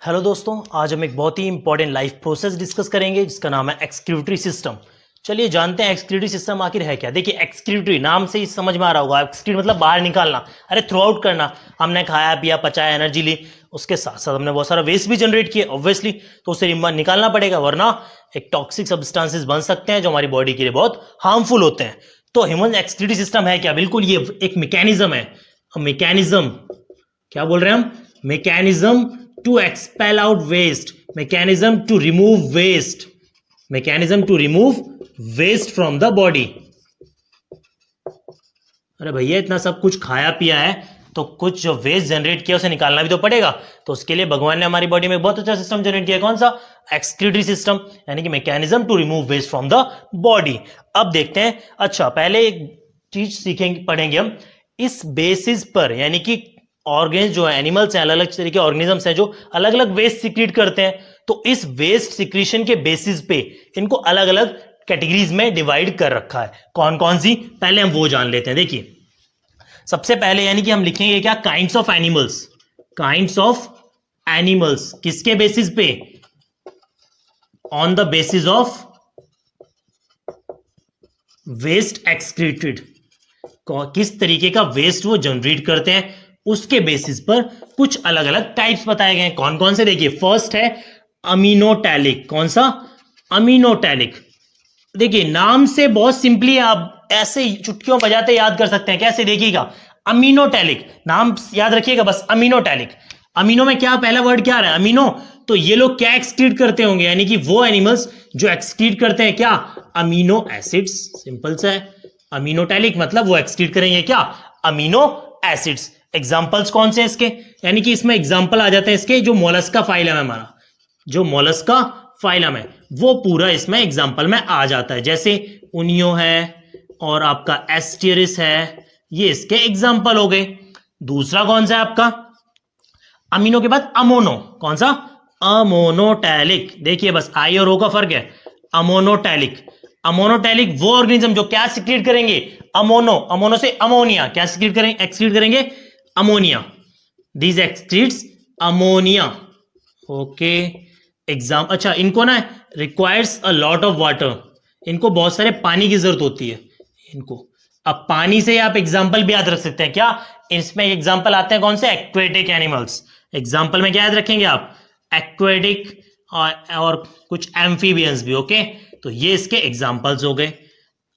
Hello दोस्तों, आज हम एक बहुत ही इंपॉर्टेंट लाइफ प्रोसेस डिस्कस करेंगे जिसका नाम है एक्सक्रीटरी सिस्टम। चलिए जानते हैं एक्सक्रीटरी सिस्टम आखिर है क्या। देखिए एक्सक्रीटरी नाम से ही समझ में आ रहा होगा, एक्सक्रीट मतलब बाहर निकालना, अरे थ्रू आउट करना। हमने खाया पिया पचाया एनर्जी ली, उसके साथ साथ हमने बहुत सारा वेस्ट भी जनरेट किया ऑब्वियसली, तो उसे निकालना पड़ेगा, वरना एक टॉक्सिक सब्सटेंसेस बन सकते हैं जो हमारी बॉडी के लिए बहुत हार्मफुल होते हैं। तो ह्यूमन एक्सक्रीटरी सिस्टम है क्या? बिल्कुल, ये एक मैकेनिज्म है। मैकेनिज्म क्या बोल रहे हैं हम? Mechanism to expel out waste, mechanism to remove waste, mechanism to remove waste from the body। अरे भैया इतना सब कुछ खाया पिया है तो कुछ जो वेस्ट जनरेट किया उसे निकालना भी तो पड़ेगा। तो उसके लिए भगवान ने हमारी बॉडी में बहुत अच्छा सिस्टम जनरेट किया। कौन सा? एक्सक्रीटरी सिस्टम, यानी कि mechanism to remove waste from the body. अब देखते हैं, अच्छा पहले एक चीज सीखेंगे, पढ़ेंगे हम इस बेसिस पर, यानी कि ऑर्गेन्स जो है, एनिमल्स हैं, अलग अलग तरीके के ऑर्गेनिजम्स हैं जो अलग अलग वेस्ट सिक्रीट करते हैं। तो इस वेस्ट सिक्रीशन के बेसिस पे इनको अलग अलग कैटेगरीज में डिवाइड कर रखा है। कौन कौन सी, पहले हम वो जान लेते हैं। देखिए सबसे पहले यानी कि हम लिखेंगे क्या? Kinds of animals. Kinds of animals किसके बेसिस पे? On the basis of waste excreted. किस तरीके का वेस्ट वो जनरेट करते हैं उसके बेसिस पर कुछ अलग अलग टाइप्स बताए गए हैं। कौन कौन से? देखिए फर्स्ट है अमीनोटैलिक। कौन सा? अमीनोटैलिक। देखिए नाम से बहुत सिंपली आप ऐसे चुटकियों बजाते याद कर सकते हैं। कैसे? देखिएगा, अमीनोटैलिक नाम याद रखिएगा बस, अमीनोटैलिक। अमीनो में क्या पहला वर्ड क्या आ रहा है? अमीनो। तो ये लोग क्या एक्सक्रीट करते होंगे? यानी कि वो एनिमल्स जो एक्सक्रीट करते हैं क्या? Amino acids. सिंपल सा है, अमीनोटैलिक मतलब वो एक्सक्रीट करेंगे क्या? Amino acids. एग्जाम्पल्स कौन से हैं इसके? यानी कि इसमें एग्जाम्पल आ जाते हैं इसके, जो मोलस्का फाइलम है हमारा, जो मोलस्का फाइलम है वो पूरा इसमें एग्जाम्पल में आ जाता है। जैसे उनियो है और आपका एस्टेरिस है, ये इसके एग्जाम्पल हो गए। दूसरा कौन सा है आपका? अमीनो के बाद अमोनो। कौन सा? अमोनोटैलिक। देखिए बस आई और ओ का फर्क है। अमोनोटैलिक। अमोनोटैलिक वो ऑर्गेनिज्म जो क्या सिक्रीट करेंगे? अमोनो। अमोनो से अमोनिया। क्या सिक्रीट करेंगे? एक्सक्रीट करेंगे ammonia. These excretes ammonia. Okay exam. अच्छा इनको ना requires a lot of water, इनको बहुत सारे पानी की जरूरत होती है इनको। अब पानी से आप एग्जाम्पल भी याद रख सकते हैं क्या? इसमें एग्जाम्पल आते हैं कौन से? Aquatic animals. एग्जाम्पल में क्या याद रखेंगे आप? एक्वेटिक और कुछ एम्फीबियंस भी। ओके तो ये इसके एग्जाम्पल्स हो गए।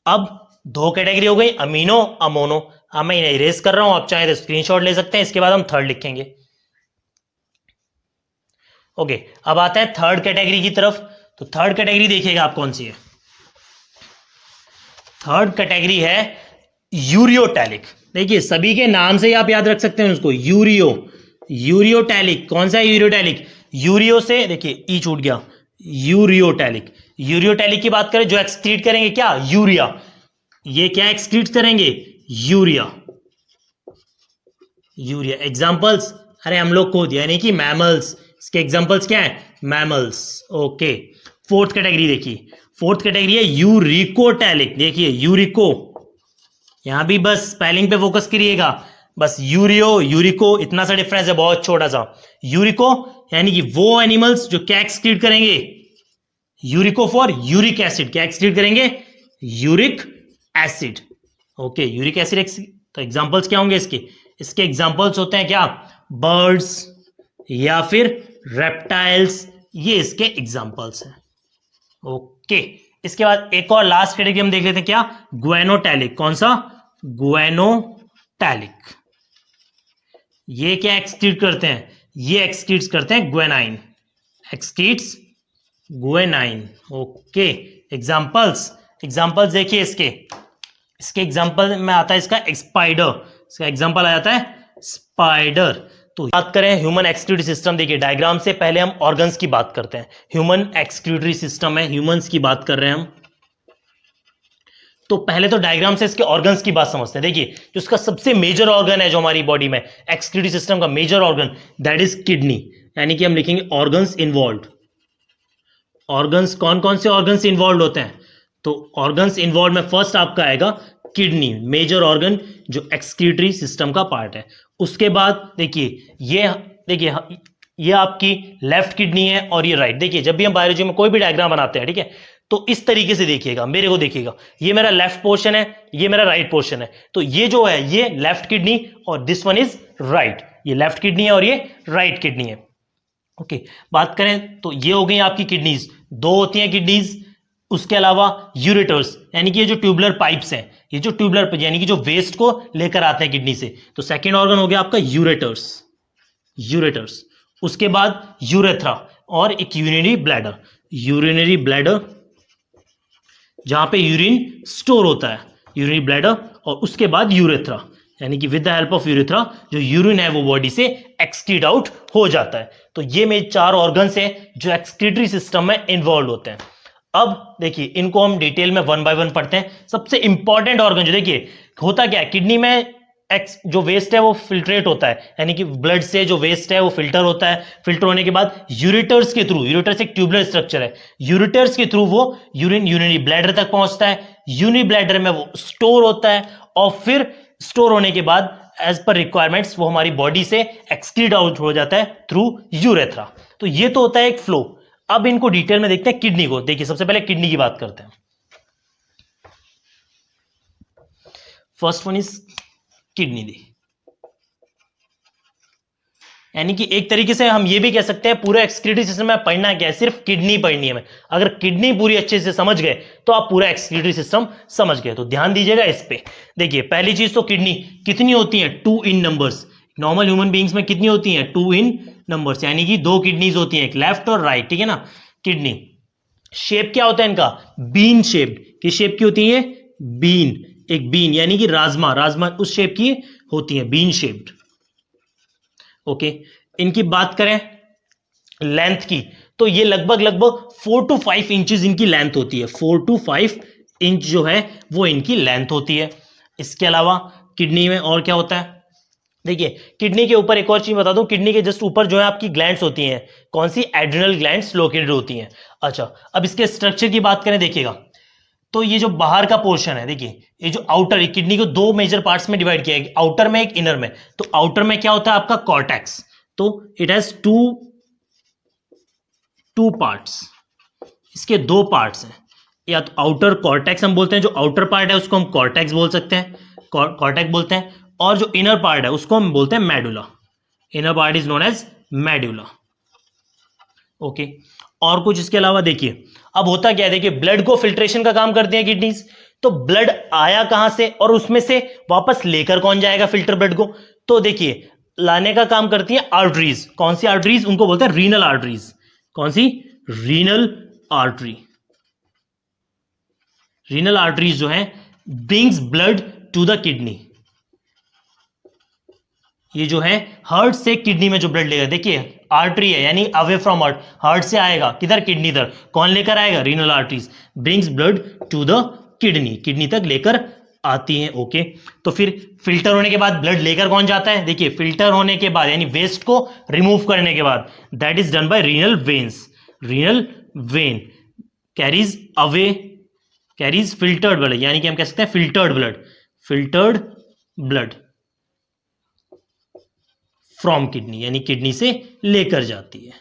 अब दो कैटेगरी हो गई, अमीनो अमोनो। अब मैं इन्हें इरेज कर रहा हूं, आप चाहे तो स्क्रीनशॉट ले सकते हैं। इसके बाद हम थर्ड लिखेंगे। ओके अब आता है थर्ड कैटेगरी की तरफ। तो थर्ड कैटेगरी देखिएगा आप कौन सी है। थर्ड कैटेगरी है यूरियोटैलिक। देखिए सभी के नाम से ही आप याद रख सकते हैं उसको, यूरियो। यूरियोटैलिक। कौन सा है यूरियोटैलिक? यूरियो से देखिए ई छूट गया, यूरियोटैलिक। यूरियोटैलिक की बात करें जो एक्सक्रीट करेंगे क्या? यूरिया। ये क्या एक्सक्रीट करेंगे? यूरिया। यूरिया। एग्जाम्पल्स, अरे हम लोग खुद यानी कि मैमल्स, इसके एग्जाम्पल्स क्या है? मैमल्स। ओके फोर्थ कैटेगरी देखिए, फोर्थ कैटेगरी है यूरिकोटैलिक। देखिए यूरिको, यहां भी बस स्पेलिंग पे फोकस करिएगा, बस यूरियो यूरिको इतना सा डिफरेंस है, बहुत छोटा सा। यूरिको यानी कि वो एनिमल्स जो क्या एक्सक्रीट करेंगे? यूरिको फॉर यूरिक एसिड। क्या एक्सक्रीट करेंगे? Uric acid. Okay uric acid. तो एग्जांपल्स क्या होंगे इसके? इसके एग्जांपल्स होते हैं क्या? बर्ड्स या फिर रेप्टाइल्स, ये इसके एग्जांपल्स हैं। ओके इसके बाद एक और लास्ट कैटेगरी हम देख लेते हैं क्या? ग्वेनोटैलिक। कौन सा? ग्वेनोटैलिक। ये क्या एक्सक्रीट करते हैं? ये एक्सक्रीट्स करते हैं guanine. Excretes guanine. Okay examples, examples देखिए इसके, इसके एग्जांपल में आता है इसका स्पाइडर। इसका एग्जांपल आ जाता है स्पाइडर। तो बात करें ह्यूमन एक्सक्रीटरी सिस्टम, देखिए डायग्राम से पहले हम ऑर्गन्स की बात करते हैं। ह्यूमन एक्सक्रीटरी सिस्टम है, ह्यूमंस की बात कर रहे हैं हम। तो पहले तो डायग्राम से इसके ऑर्गन्स की बात समझते हैं। देखिए जो इसका सबसे मेजर ऑर्गन है जो हमारी बॉडी में एक्सक्रीटरी सिस्टम का major organ, that is kidney. यानी कि हम लिखेंगे ऑर्गन्स इन्वॉल्व। ऑर्गन्स कौन कौन से ऑर्गन्स इन्वॉल्व होते हैं? तो ऑर्गन्स इन्वॉल्व में फर्स्ट आपका आएगा किडनी, मेजर ऑर्गन जो एक्सक्रीटरी सिस्टम का पार्ट है। उसके बाद देखिए ये देखिए ये आपकी लेफ्ट किडनी है और ये राइट। देखिए जब भी हम बायोलॉजी में कोई भी डायग्राम बनाते हैं, ठीक है, तो इस तरीके से देखिएगा, मेरे को देखिएगा, ये मेरा लेफ्ट पोर्शन है, ये मेरा राइट पोर्शन है। तो ये जो है ये लेफ्ट किडनी और दिस वन इज राइट, ये लेफ्ट किडनी है और ये राइट किडनी है। ओके, बात करें तो ये हो गई आपकी किडनीज, दो होती हैं किडनीज। उसके अलावा यूरेटर्स, यानी कि ये जो ट्यूबुलर पाइप्स हैं, ये जो ट्यूबुलर यानी कि जो वेस्ट को लेकर आते हैं किडनी से, तो सेकेंड ऑर्गन हो गया आपका यूरेटर्स, यूरेटर्स। उसके बाद यूरेथ्रा और एक यूरिनरी ब्लैडर, यूरिनरी ब्लैडर जहां पे यूरिन स्टोर होता है, यूरिनरी ब्लैडर, और उसके बाद यूरेथ्रा, यानी कि with the help of urethra जो यूरिन है वो बॉडी से एक्सक्रीट आउट हो जाता है। तो ये मेरे चार ऑर्गन्स हैं जो एक्सक्रीटरी सिस्टम में इन्वॉल्व होते हैं। अब देखिए इनको हम डिटेल में वन बाय वन पढ़ते हैं। सबसे इंपॉर्टेंट ऑर्गन जो, देखिए होता क्या है किडनी में, जो वेस्ट है वो फिल्ट्रेट होता है, यानी कि ब्लड से जो वेस्ट है वो फिल्टर होता है। फिल्टर होने के बाद यूरेटर्स के थ्रू, यूरेटर्स एक ट्यूबुलर स्ट्रक्चर है, यूरेटर्स के थ्रू वो यूरिन यूरिनरी ब्लैडर तक पहुंचता है, यूरिनरी ब्लैडर में वो स्टोर होता है, और फिर स्टोर होने के बाद एज पर रिक्वायरमेंट्स वो हमारी बॉडी से एक्सक्रीट आउट हो जाता है थ्रू यूरेथ्रा। तो ये तो होता है एक फ्लो। अब इनको डिटेल में देखते हैं किडनी को। देखिए सबसे पहले किडनी की बात करते हैं। फर्स्ट वन इज किडनी दी, यानी कि एक तरीके से हम ये भी कह सकते हैं पूरा एक्सक्रीटरी सिस्टम में पढ़ना क्या है, सिर्फ किडनी पढ़नी है हमें। अगर किडनी पूरी अच्छे से समझ गए तो आप पूरा एक्सक्रीटरी सिस्टम समझ गए। तो ध्यान दीजिएगा इस पे। देखिए पहली चीज तो किडनी कितनी होती है, 2 इन नंबर्स। नॉर्मल ह्यूमन बीइंग्स में कितनी होती है, 2 इन नंबर्स, यानी कि 2 किडनीज होती हैं, एक लेफ्ट और राइट, ठीक है ना। किडनी शेप क्या होता है इनका, बीन शेप्ड। किस शेप की होती है, बीन, एक बीन यानी कि राजमा, राजमा उस शेप की होती है, बीन शेप्ड। ओके, इनकी बात करें लेंथ की, तो ये लगभग लगभग 4 to 5 इंचेस इनकी लेंथ होती है, 4 to 5 इंच जो है वो इनकी लेंथ होती है। इसके अलावा किडनी में और क्या होता है, देखिए किडनी के ऊपर एक और चीज बता दूं, किडनी के जस्ट ऊपर जो है आपकी ग्लैंड्स होती हैं, कौन सी, एड्रिनल ग्लैंड्स लोकेटेड होती हैं। अच्छा, अब इसके स्ट्रक्चर की बात करें, देखिएगा तो ये जो बाहर का पोर्शन है, देखिए ये जो आउटर, किडनी को 2 मेजर पार्ट्स में डिवाइड किया है, आउटर में एक इनर में। तो आउटर में क्या होता है आपका कॉर्टेक्स, तो इट हैज टू पार्ट्स, इसके 2 पार्ट्स हैं। या तो आउटर कॉर्टेक्स हम बोलते हैं, जो आउटर पार्ट है उसको हम कॉर्टेक्स बोल सकते हैं, कॉर्टेक्स बोलते हैं, और जो इनर पार्ट है उसको हम बोलते हैं medulla. Inner part is known as medulla. Okay, और कुछ इसके अलावा देखिए, अब होता क्या है, देखिए ब्लड को फिल्ट्रेशन का काम करती है किडनीज। तो ब्लड आया कहां से और उसमें से वापस लेकर कौन जाएगा फिल्टर ब्लड को, तो देखिए लाने का काम करती है आर्टरीज। कौन सी आर्टरीज, उनको बोलते हैं रीनल आर्टरीज। कौन सी, रीनल आर्टरी। रीनल आर्टरीज जो है brings blood to the kidney. ये जो है हार्ट से किडनी में जो ब्लड लेगा, देखिए आर्टरी है यानी अवे फ्रॉम हार्ट, हार्ट से आएगा किधर, किडनी तक, कौन लेकर आएगा, renal arteries brings blood to the kidney, kidney तक लेकर आती हैं। ओके, तो फिर फिल्टर होने के बाद ब्लड लेकर कौन जाता है, देखिए फिल्टर होने के बाद यानी वेस्ट को रिमूव करने के बाद, that is done by renal veins. Renal vein carries away, carries filtered blood, यानी कि हम कह सकते हैं filtered blood, filtered blood from kidney, यानी किडनी से लेकर जाती है।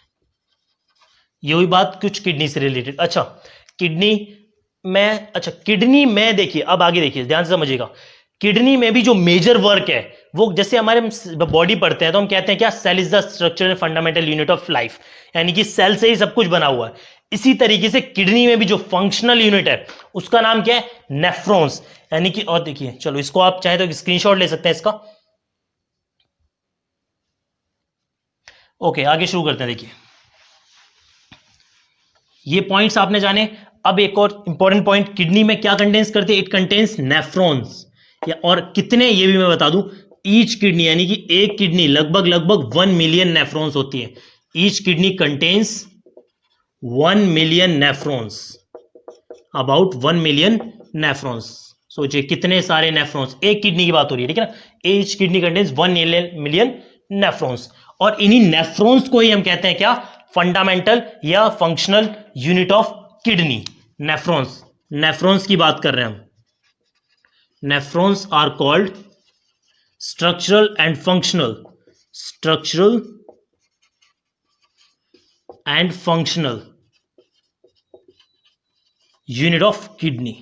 ये हुई बात कुछ किडनी से रिलेटेड। अच्छा किडनी में, अच्छा किडनी में देखिए, अब आगे देखिए ध्यान से समझिएगा, किडनी में भी जो मेजर वर्क है वो, जैसे हमारे बॉडी पढ़ते हैं तो हम कहते हैं क्या, cell is the structure and fundamental unit of life, यानी कि सेल से ही सब कुछ बना हुआ है। इसी तरीके से किडनी में भी जो फंक्शनल यूनिट है उसका नाम क्या है, नेफ्रॉन्स, यानी कि, और देखिए चलो इसको आप चाहे तो स्क्रीनशॉट ले सकते हैं इसका। ओके, आगे शुरू करते हैं। देखिए ये पॉइंट्स आपने जाने। अब एक और इंपॉर्टेंट पॉइंट, किडनी में क्या कंटेन्स करते हैं, इट कंटेन्स नेफ्रॉन्स, या और कितने ये भी मैं बता दूं, ईच किडनी यानी कि एक किडनी लगभग लगभग 1 मिलियन नेफ्रॉन्स होती है। Each kidney contains 1 million nephrons, about 1 million nephrons. सोचिए कितने सारे नेफ्रॉन्स, एक किडनी की बात हो रही है, ठीक है ना। Each kidney contains 1 million nephrons, और इन्हीं नेफ्रॉन्स को ही हम कहते हैं क्या, फंडामेंटल या functional unit of kidney, nephrons. Nephrons की बात कर रहे हैं हम। Nephrons are called structural and functional, structural and functional unit of kidney.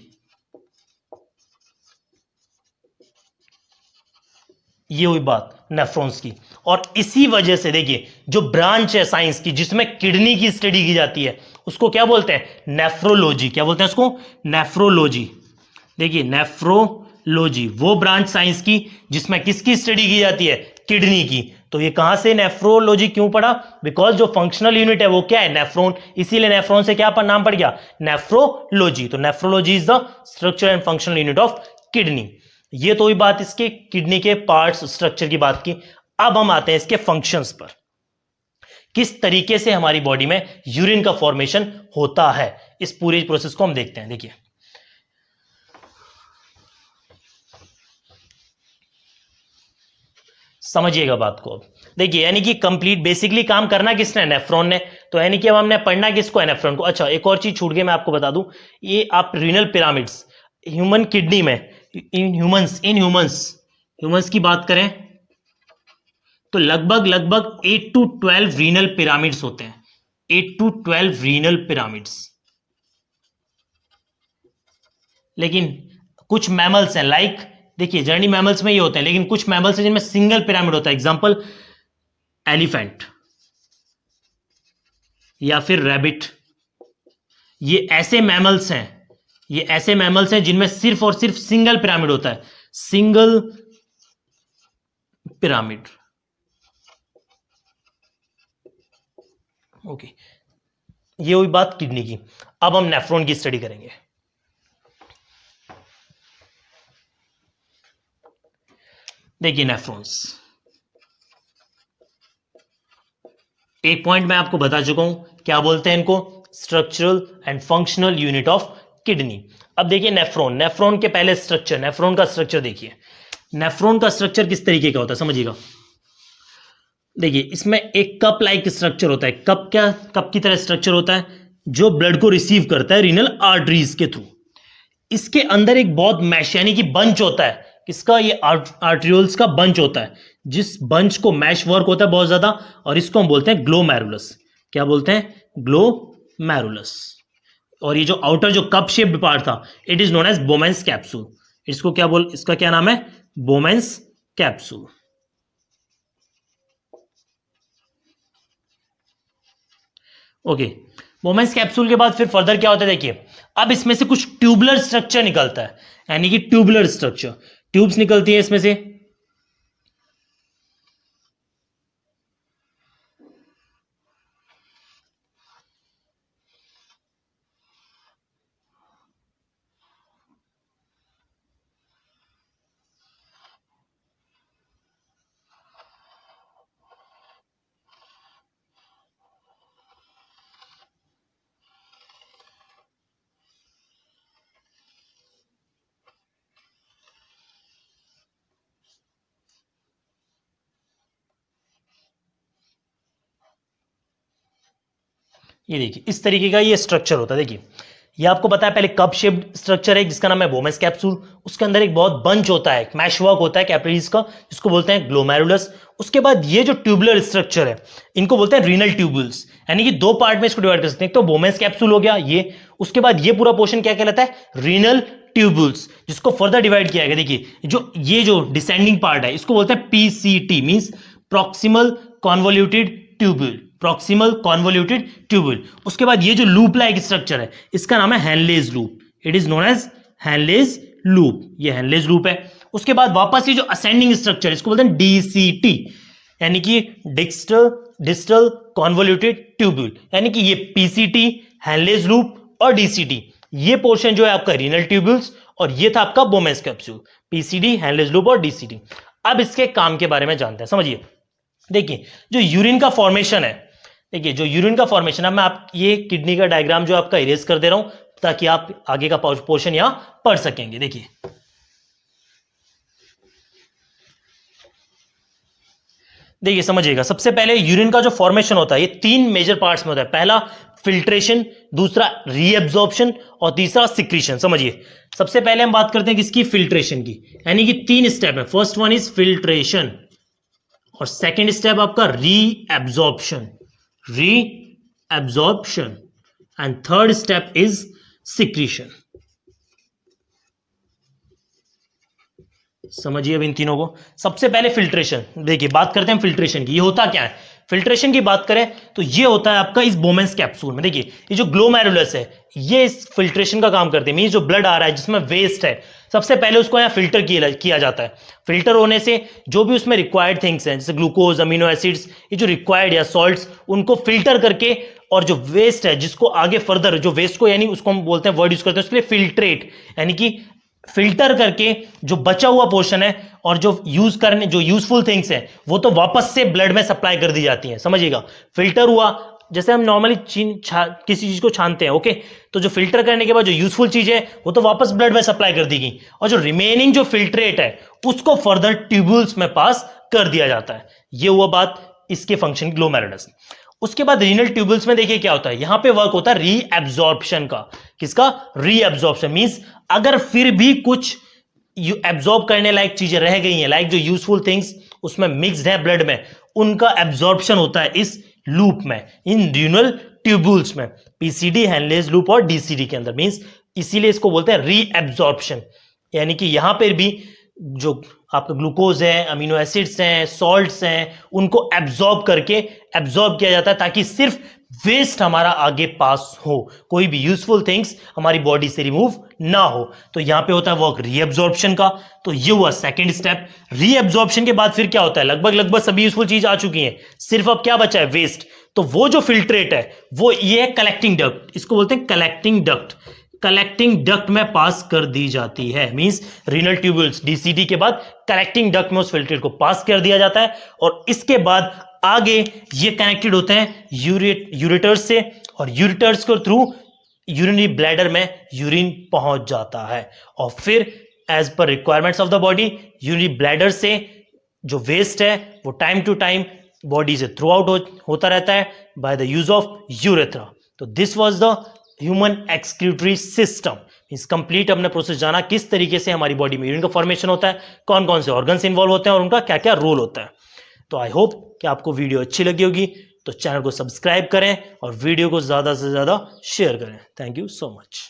ये हुई बात नेफ्रॉन्स की। और इसी वजह से देखिए जो ब्रांच है साइंस की जिसमें किडनी की स्टडी की जाती है उसको क्या बोलते हैं? नेफ्रोलॉजी। क्या बोलते हैं उसको? नेफ्रोलॉजी। देखिए नेफ्रोलॉजी वो ब्रांच साइंस की जिसमें किसकी स्टडी की जाती है? किडनी की। तो ये कहां से नेफ्रोलॉजी क्यों पड़ा? बिकॉज जो फंक्शनल यूनिट है वो क्या है? नेफ्रॉन। इसीलिए नेफ्रॉन से क्या पर नाम पड़ गया? नेफ्रोलॉजी। तो nephrology is the structure and functional unit of kidney. ये तो हुई बात इसके किडनी के पार्ट्स स्ट्रक्चर की बात की। अब हम आते हैं इसके फंक्शंस पर। किस तरीके से हमारी बॉडी में यूरिन का फॉर्मेशन होता है, इस पूरे प्रोसेस को हम देखते हैं। देखिए समझिएगा बात को। अब देखिए यानी कि कंप्लीट बेसिकली काम करना किसने? नेफ्रॉन ने। तो यानी कि अब हमने पढ़ना किसको है? नेफ्रॉन को। अच्छा एक और चीज छूट गई, मैं आपको बता दूं। ये आप रीनल पिरामिड्स ह्यूमन किडनी में इन ह्यूमंस की बात करें तो लगभग 8 to 12 रीनल पिरामिड्स होते हैं। 8 to 12 रीनल पिरामिड्स। लेकिन कुछ मैमल्स हैं लाइक, देखिए जर्नी मैमल्स में ये होते हैं, लेकिन कुछ मैमल्स हैं जिनमें सिंगल पिरामिड होता है। एग्जांपल एलिफेंट या फिर रैबिट। ये ऐसे मैमल्स हैं जिनमें सिर्फ और सिर्फ सिंगल पिरामिड होता है। Single pyramid. ओके ये हुई बात किडनी की। अब हम नेफ्रॉन की स्टडी करेंगे। देखिए नेफ्रॉन्स, एक पॉइंट मैं आपको बता चुका हूं, क्या बोलते हैं इनको? Structural and functional unit of kidney. अब देखिए नेफ्रॉन के पहले स्ट्रक्चर, नेफ्रॉन का स्ट्रक्चर देखिए। नेफ्रॉन का स्ट्रक्चर किस तरीके का होता है समझिएगा। देखिए इसमें एक कप लाइक स्ट्रक्चर होता है। कप की तरह स्ट्रक्चर होता है जो ब्लड को रिसीव करता है रीनल आर्टरीज के थ्रू। इसके अंदर एक बहुत मैश यानी कि बंच होता है। किसका? ये आर्ट्रियोल्स का बंच होता है, जिस बंच को मैश वर्क होता है बहुत ज्यादा, और इसको हम बोलते हैं ग्लोमेरुलस। क्या बोलते हैं? ग्लोमेरुलस। और ये जो आउटर जो कप शेप्ड पार्ट था it is known as Bowman's capsule. इसका क्या नाम है? Bowman's capsule. Okay Bowman's capsule के बाद फिर फर्दर क्या होता है देखिए। अब इसमें से कुछ ट्यूबुलर स्ट्रक्चर निकलता है, यानी कि ट्यूबुलर स्ट्रक्चर, ट्यूब्स निकलती है इसमें से। ये देखिए इस तरीके का ये स्ट्रक्चर होता है। देखिए ये आपको पता है पहले कप शेप्ड स्ट्रक्चर है जिसका नाम है बोमेंस कैप्सूल। उसके अंदर एक बहुत बंच होता है, एक मैश वर्क होता है कैपिलरीज का, जिसको बोलते हैं ग्लोमेरुलस। उसके बाद ये जो ट्यूबुलर स्ट्रक्चर है इनको बोलते हैं रीनल ट्यूबुल्स, यानी कि दो पार्ट में इसको डिवाइड कर सकते हैं। तो बोमेंस कैप्सूल हो गया ये, उसके बाद ये पूरा पोर्शन क्या कहलाता है? रीनल ट्यूबुल्स, जिसको फर्दर डिवाइड किया गया। देखिए ये जो डिसेंडिंग पार्ट है इसको बोलते हैं PCT, means proximal convoluted tubule. Proximal convoluted tubule. उसके बाद ये जो लूप लाइक स्ट्रक्चर है इसका नाम है Henle's loop. It is known as Henle's loop. ये हेनलेज लूप है। उसके बाद वापस ये जो असेंडिंग स्ट्रक्चर इसको बोलते हैं डीसीटी, यानी कि डिस्टल कॉन्वोल्यूटेड ट्यूबुल, यानी कि ये पीसीटी, हेनलेज लूप और डीसीटी, ये पोर्शन जो है आपका रीनल ट्यूबुल्स, और ये था आपका बोमेंस कैप्सूल। पीसीडी, हेनलेज लूप और डीसीटी। अब इसके काम के बारे में जानते हैं, समझिए। देखिए जो यूरिन का फॉर्मेशन है, देखिए जो यूरिन का फॉर्मेशन है, मैं आप ये किडनी का डायग्राम जो आपका इरेज कर दे रहा हूं ताकि आप आगे का पोर्शन यहां पढ़ सकेंगे। देखिए समझिएगा, सबसे पहले यूरिन का जो फॉर्मेशन होता है ये तीन मेजर पार्ट्स में होता है। पहला फिल्ट्रेशन, दूसरा रीएब्जॉर्प्शन और तीसरा सिक्रीशन। समझिए सबसे पहले हम बात करते हैं किसकी? फिल्ट्रेशन की, यानी कि तीन स्टेप है। फर्स्ट वन इज फिल्ट्रेशन और सेकेंड स्टेप आपका reabsorption. absorption, and third step is secretion. समझिए अब इन तीनों को। सबसे पहले फिल्ट्रेशन, देखिए बात करते हैं फिल्ट्रेशन की। ये होता क्या है? फिल्ट्रेशन की बात करें तो ये होता है आपका इस बोमेंस कैप्सूल में। देखिए ये जो ग्लोमेरुलस है ये इस फिल्ट्रेशन का काम करते हैं। मींस जो ब्लड आ रहा है जिसमें वेस्ट है, सबसे पहले उसको यहाँ फिल्टर किया जाता है। फिल्टर होने से जो भी उसमें रिक्वायर्ड थिंग्स हैं जैसे ग्लूकोज, अमीनो एसिड्स, ये जो रिक्वायर्ड या सॉल्ट्स, उनको फिल्टर करके और जो वेस्ट है जिसको आगे फर्दर जो वेस्ट को, यानी उसको हम बोलते हैं, वर्ड यूज करते हैं उसके लिए फिल्ट्रेट, यानी कि फिल्टर करके जो बचा हुआ पोर्शन है और जो यूजफुल थिंग्स है वो तो वापस से ब्लड में सप्लाई कर दी जाती है। समझिएगा, फिल्टर हुआ जैसे हम नॉर्मली किसी चीज को छानते हैं, ओके, तो जो फिल्टर करने के बाद जो यूजफुल चीज है वो तो वापस ब्लड में सप्लाई कर दी गई, और जो रिमेनिंग जो फिल्ट्रेट है उसको फर्दर ट्यूब्यूल्स में पास कर दिया जाता है। ये हुआ बात इसके फंक्शन ग्लोमेरुलस। उसके बाद रीनल ट्यूबल्स में देखिए क्या होता है, यहां पे वर्क होता है रीएब्जॉर्प्शन का। किसका? रीएब्जॉर्प्शन। मींस अगर फिर भी कुछ एब्जॉर्ब करने लायक चीजें रह गई हैं, लाइक जो यूजफुल थिंग्स उसमें मिक्स्ड है ब्लड में, उनका एब्जॉर्प्शन होता है इस लूप में, इन रीनल ट्यूबुल्स में, पीसीडी, हेनलेज लूप और डीसीडी के अंदर। मींस इसीलिए इसको बोलते हैं रीएब्जॉर्प्शन, यानी कि यहां पर भी जो आपका ग्लूकोज है, अमीनो एसिड्स हैं, सॉल्ट्स हैं, उनको एब्जॉर्ब किया जाता है ताकि सिर्फ वेस्ट हमारा आगे पास हो, कोई भी यूजफुल थिंग्स हमारी बॉडी से रिमूव ना हो। तो यहां पे होता है वर्क रीएब्जॉर्प्शन का। तो ये हुआ सेकंड स्टेप। रीएब्जॉर्प्शन के बाद फिर क्या होता है? लगभग सभी यूजफुल चीज आ चुकी हैं, सिर्फ अब क्या बचा है? वेस्ट। तो वो जो फिल्ट्रेट है वो ये है कलेक्टिंग डक्ट, इसको बोलते हैं कलेक्टिंग डक्ट। कलेक्टिंग डक्ट में पास कर दी जाती है। मींस रीनल ट्यूबुल्स, डीसीडी के बाद कलेक्टिंग डक्ट में उस फिल्ट्रेट को पास कर दिया जाता है, और इसके बाद आगे ये कनेक्टेड होते हैं यूरेटर्स से, और यूरेटर्स को थ्रू यूरिनरी ब्लैडर में यूरिन पहुंच जाता है, और फिर as per requirements of the body urinary bladder से जो वेस्ट है वो टाइम टू टाइम बॉडी से थ्रू आउट होता रहता है by the use of urethra. तो this was the human excretory system. इस कंप्लीट हमने प्रोसेस जाना किस तरीके से हमारी बॉडी में यूरिन का फॉर्मेशन होता है, कौन कौन से ऑर्गन्स इन्वॉल्व होते हैं और उनका क्या क्या रोल होता है। तो आई होप कि आपको वीडियो अच्छी लगी होगी, तो चैनल को सब्सक्राइब करें और वीडियो को ज्यादा से ज्यादा शेयर करें। Thank you so much.